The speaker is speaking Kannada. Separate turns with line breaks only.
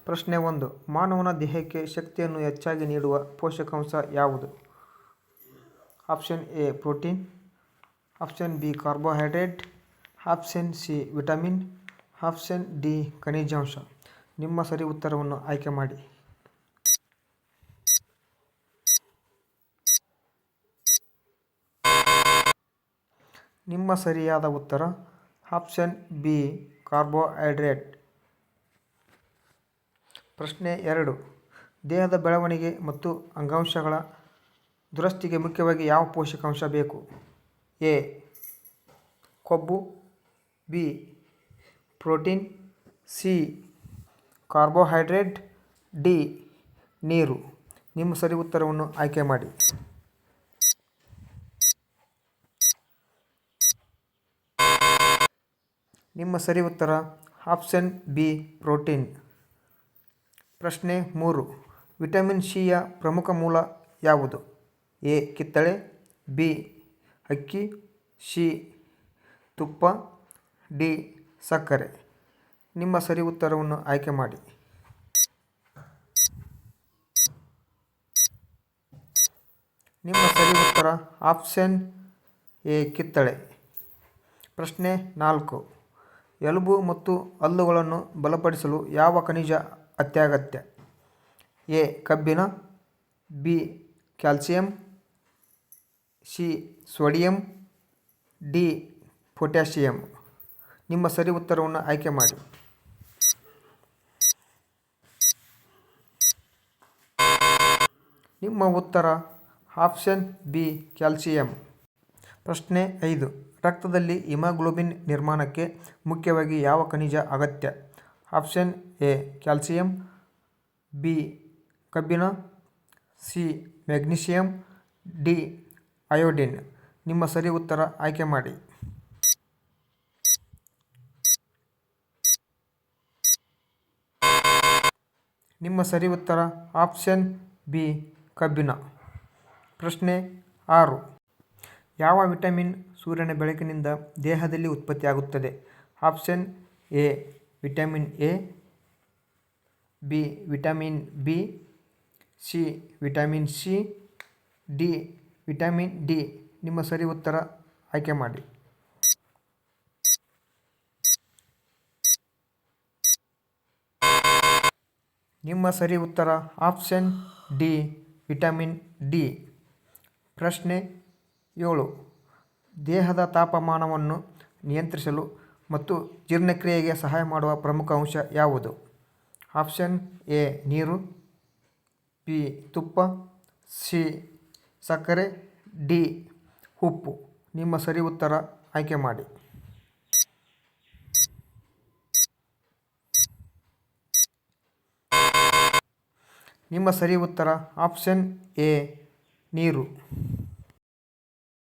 ಪ್ರಶ್ನೆ 1. ಮಾನವನ ದೇಹಕ್ಕೆ ಶಕ್ತಿಯನ್ನು ಹೆಚ್ಚಾಗಿ ನೀಡುವ ಪೋಷಕಾಂಶ ಯಾವುದು? Option A protein, option B carbohydrate, option C vitamin, option D ಖನಿಜಾಂಶ. ನಿಮ್ಮ ಸರಿ ಉತ್ತರವನ್ನು ಆಯ್ಕೆ ಮಾಡಿ. ನಿಮ್ಮ ಸರಿಯಾದ ಉತ್ತರ ಆಪ್ಷನ್ ಬಿ ಕಾರ್ಬೋಹೈಡ್ರೇಟ್. ಪ್ರಶ್ನೆ 2. ದೇಹದ ಬೆಳವಣಿಗೆ ಮತ್ತು ಅಂಗಾಂಶಗಳ ದುರಸ್ತಿಗೆ ಮುಖ್ಯವಾಗಿ ಯಾವ ಪೋಷಕಾಂಶ ಬೇಕು? ಎ ಕೊಬ್ಬು, B protein, C carbohydrate, D ನೀರು. ನಿಮ್ಮ ಸರಿ ಉತ್ತರವನ್ನು ಆಯ್ಕೆ ಮಾಡಿ. ನಿಮ್ಮ ಸರಿ ಉತ್ತರ ಆಪ್ಷನ್ ಬಿ ಪ್ರೋಟೀನ್. ಪ್ರಶ್ನೆ 3. ವಿಟಮಿನ್ ಸಿಯ ಪ್ರಮುಖ ಮೂಲ ಯಾವುದು? ಎ ಕಿತ್ತಳೆ, ಬಿ ಅಕ್ಕಿ, ಸಿ ತುಪ್ಪ, ಡಿ ಸಕ್ಕರೆ. ನಿಮ್ಮ ಸರಿ ಉತ್ತರವನ್ನು ಆಯ್ಕೆ ಮಾಡಿ. ನಿಮ್ಮ ಸರಿ ಉತ್ತರ ಆಪ್ಷನ್ ಎ ಕಿತ್ತಳೆ. ಪ್ರಶ್ನೆ 4. ಎಲುಬು ಮತ್ತು ಹಲ್ಲುಗಳನ್ನು ಬಲಪಡಿಸಲು ಯಾವ ಖನಿಜ ಅತ್ಯಗತ್ಯ? ಎ ಕಬ್ಬಿಣ, B calcium, C sodium, D potassium. ನಿಮ್ಮ ಸರಿ ಉತ್ತರವನ್ನು ಆಯ್ಕೆ ಮಾಡಿ. ನಿಮ್ಮ ಉತ್ತರ ಆಪ್ಷನ್ ಬಿ ಕ್ಯಾಲ್ಸಿಯಂ. ಪ್ರಶ್ನೆ 5. ರಕ್ತದಲ್ಲಿ ಹಿಮೋಗ್ಲೋಬಿನ್ ನಿರ್ಮಾಣಕ್ಕೆ ಮುಖ್ಯವಾಗಿ ಯಾವ ಖನಿಜ ಅಗತ್ಯ? ಆಪ್ಷನ್ ಎ ಕ್ಯಾಲ್ಸಿಯಂ, ಬಿ ಕಬ್ಬಿಣ, ಸಿ ಮೆಗ್ನೀಷಿಯಂ, ಡಿ ಅಯೋಡಿನ್. ನಿಮ್ಮ ಸರಿ ಉತ್ತರ ಆಯ್ಕೆ ಮಾಡಿ. ನಿಮ್ಮ ಸರಿ ಉತ್ತರ ಆಪ್ಷನ್ ಬಿ ಕಬ್ಬಿಣ. ಪ್ರಶ್ನೆ 6. ಯಾವ ವಿಟಮಿನ್ ಸೂರ್ಯನ ಬೆಳಕಿನಿಂದ ದೇಹದಲ್ಲಿ ಉತ್ಪತ್ತಿಯಾಗುತ್ತದೆ? Option A vitamin A, B vitamin B, C vitamin C, D vitamin D. ನಿಮ್ಮ ಸರಿ ಉತ್ತರ ಆಯ್ಕೆ ಮಾಡಿ. ನಿಮ್ಮ ಸರಿ ಉತ್ತರ ಆಪ್ಷನ್ ಡಿ ವಿಟಮಿನ್ ಡಿ. ಪ್ರಶ್ನೆ 7. ದೇಹದ ತಾಪಮಾನವನ್ನು ನಿಯಂತ್ರಿಸಲು ಮತ್ತು ಜೀರ್ಣಕ್ರಿಯೆಗೆ ಸಹಾಯ ಮಾಡುವ ಪ್ರಮುಖ ಅಂಶ ಯಾವುದು? ಆಪ್ಷನ್ ಎ ನೀರು, ಬಿ ತುಪ್ಪ, ಸಿ ಸಕ್ಕರೆ, ಡಿ ಉಪ್ಪು. ನಿಮ್ಮ ಸರಿ ಉತ್ತರ ಆಯ್ಕೆ ಮಾಡಿ. ನಿಮ್ಮ ಸರಿ ಉತ್ತರ ಆಪ್ಷನ್ ಎ ನೀರು.